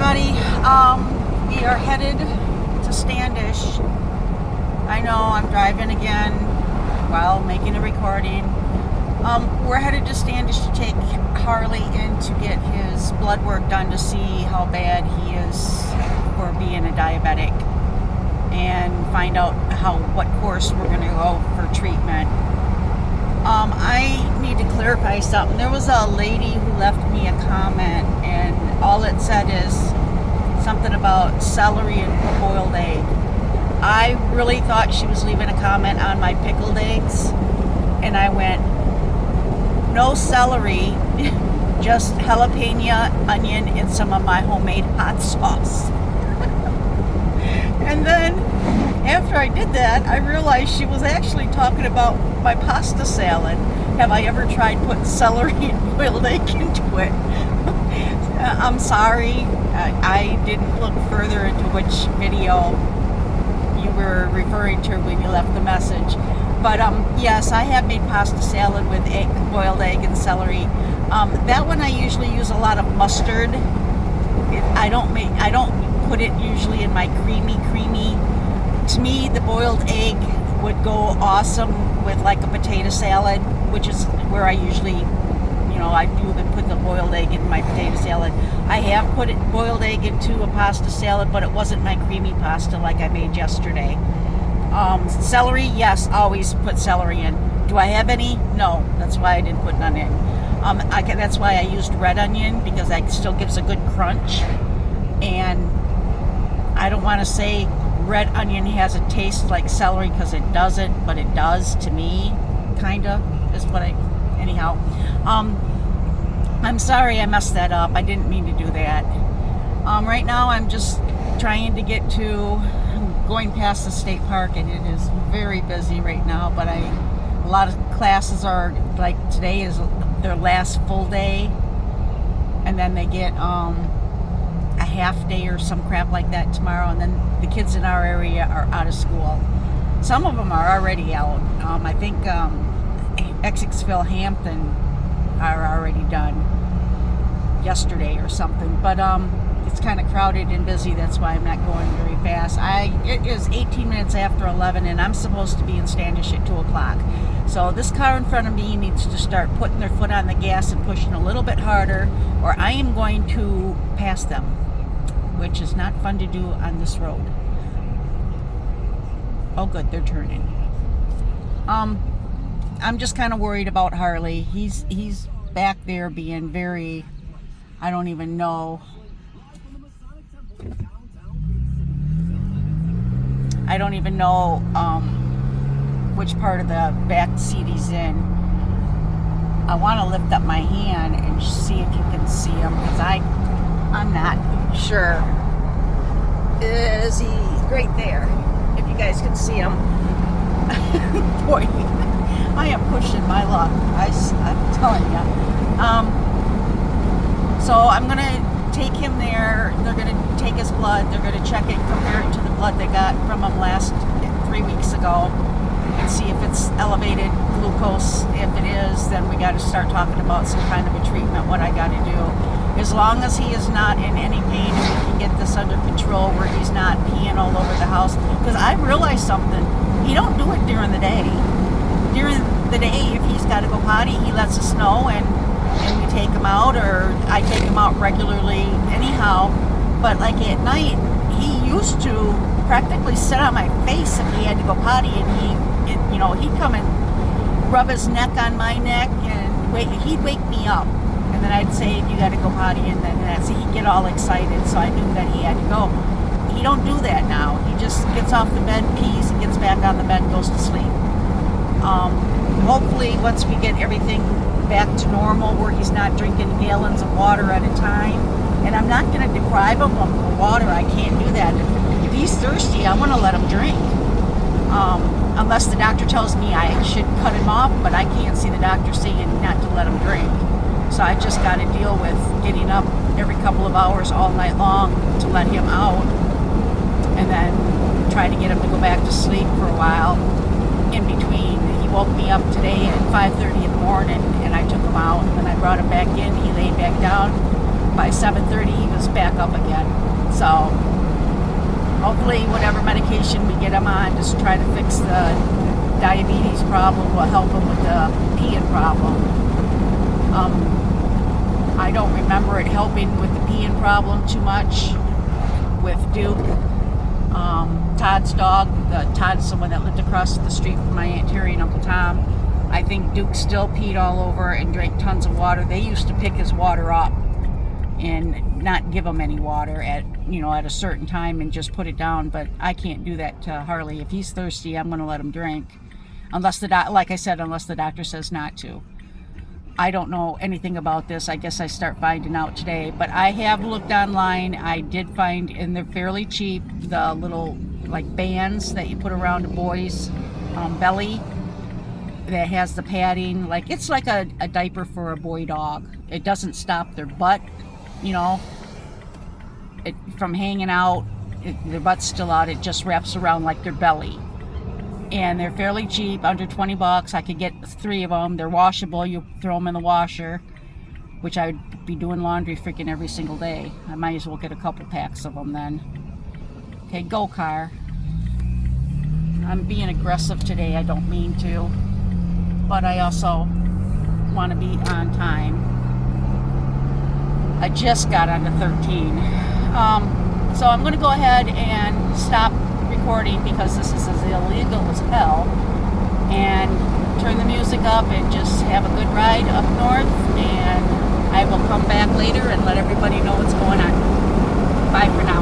everybody. We are headed to Standish. I know I'm driving again while making a recording. We're headed to Standish to take Harley in to get his blood work done to see how bad he is for being a diabetic and find out what course we're going to go for treatment. I need to clarify something. There was a lady who left me a comment, and all it said is something about celery and boiled egg. I really thought she was leaving a comment on my pickled eggs, and I went, no celery, just jalapeno, onion, and some of my homemade hot sauce. And then after I did that, I realized she was actually talking about my pasta salad. Have I ever tried putting celery and boiled egg into it? I'm sorry, I didn't look further into which video you were referring to when you left the message. But yes, I have made pasta salad with boiled egg and celery. That one I usually use a lot of mustard. I don't put it usually in my creamy. To me, the boiled egg would go awesome with like a potato salad, which is where I usually, I do put the boiled egg in my potato salad. I have put boiled egg into a pasta salad, but it wasn't my creamy pasta like I made yesterday. Celery, yes, always put celery in. Do I have any? No, that's why I didn't put none in. That's why I used red onion, because that still gives a good crunch. And I don't want to say red onion has a taste like celery, because it doesn't, but it does to me, kinda, is what anyhow. I'm sorry I messed that up. I didn't mean to do that. Right now I'm just trying to get I'm going past the state park, and it is very busy right now, but a lot of classes are, like today is their last full day, and then they get a half day or some crap like that tomorrow, and then the kids in our area are out of school. Some of them are already out. I think Essexville Hampton are already done yesterday or something, but it's kind of crowded and busy. That's why I'm not going very fast. It is 18 minutes after 11, and I'm supposed to be in Standish at 2 o'clock. So this car in front of me needs to start putting their foot on the gas and pushing a little bit harder, or I am going to pass them, which is not fun to do on this road. Oh good, they're turning. I'm just kind of worried about Harley. He's back there being very, I don't even know. Which part of the back seat he's in. I want to lift up my hand and see if you can see him, because I'm not sure. Is he right there? If you guys can see him. Boy, I am pushing my luck. I'm telling you. So I'm going to take him there. They're going to take his blood. They're going to check it, compare it to the blood they got from him last 3 weeks ago, and see if it's elevated glucose. If it is, then we got to start talking about some kind of a treatment, what I got to do. As long as he is not in any pain and we can get this under control where he's not peeing all over the house. Because I realized something. He don't do it during the day. During the day, if he's got to go potty, he lets us know, and we take him out, or I take him out regularly anyhow. But like at night, he used to practically sit on my face if he had to go potty, and he'd come and rub his neck on my neck, and he'd wake me up. And then I'd say, you got to go potty, and then he'd get all excited, so I knew that he had to go. He don't do that now. He just gets off the bed, pees, and gets back on the bed and goes to sleep. Hopefully, once we get everything back to normal, where he's not drinking gallons of water at a time, and I'm not going to deprive him of water. I can't do that. If he's thirsty, I want to let him drink. Unless the doctor tells me I should cut him off, but I can't see the doctor saying not to let him drink. So I just got to deal with getting up every couple of hours all night long to let him out, and then try to get him to go back to sleep for a while in between. He woke me up today at 5:30 in the morning, and I took him out, and then I brought him back in. He laid back down, by 7:30 he was back up again. So hopefully whatever medication we get him on, just try to fix the diabetes problem, will help him with the peeing problem. I don't remember it helping with the peeing problem too much with Duke. Todd's dog, Todd's the one that lived across the street from my Aunt Terry and Uncle Tom. I think Duke still peed all over and drank tons of water. They used to pick his water up and not give him any water at a certain time and just put it down, but I can't do that to Harley. If he's thirsty, I'm going to let him drink, unless like I said, unless the doctor says not to. I don't know anything about this. I guess I start finding out today, but I have looked online. I did find, and they're fairly cheap, the little like bands that you put around a boy's belly that has the padding. Like, it's like a diaper for a boy dog. It doesn't stop their butt, from hanging out. Their butt's still out. It just wraps around like their belly. And they're fairly cheap, under $20. I could get 3 of them. They're washable. You throw them in the washer, which I would be doing laundry freaking every single day. I might as well get a couple packs of them then. Okay, go car. I'm being aggressive today. I don't mean to, but I also want to be on time. I just got onto 13. So I'm going to go ahead and stop recording because this is as illegal as hell, and turn the music up and just have a good ride up north, and I will come back later and let everybody know what's going on. Bye for now.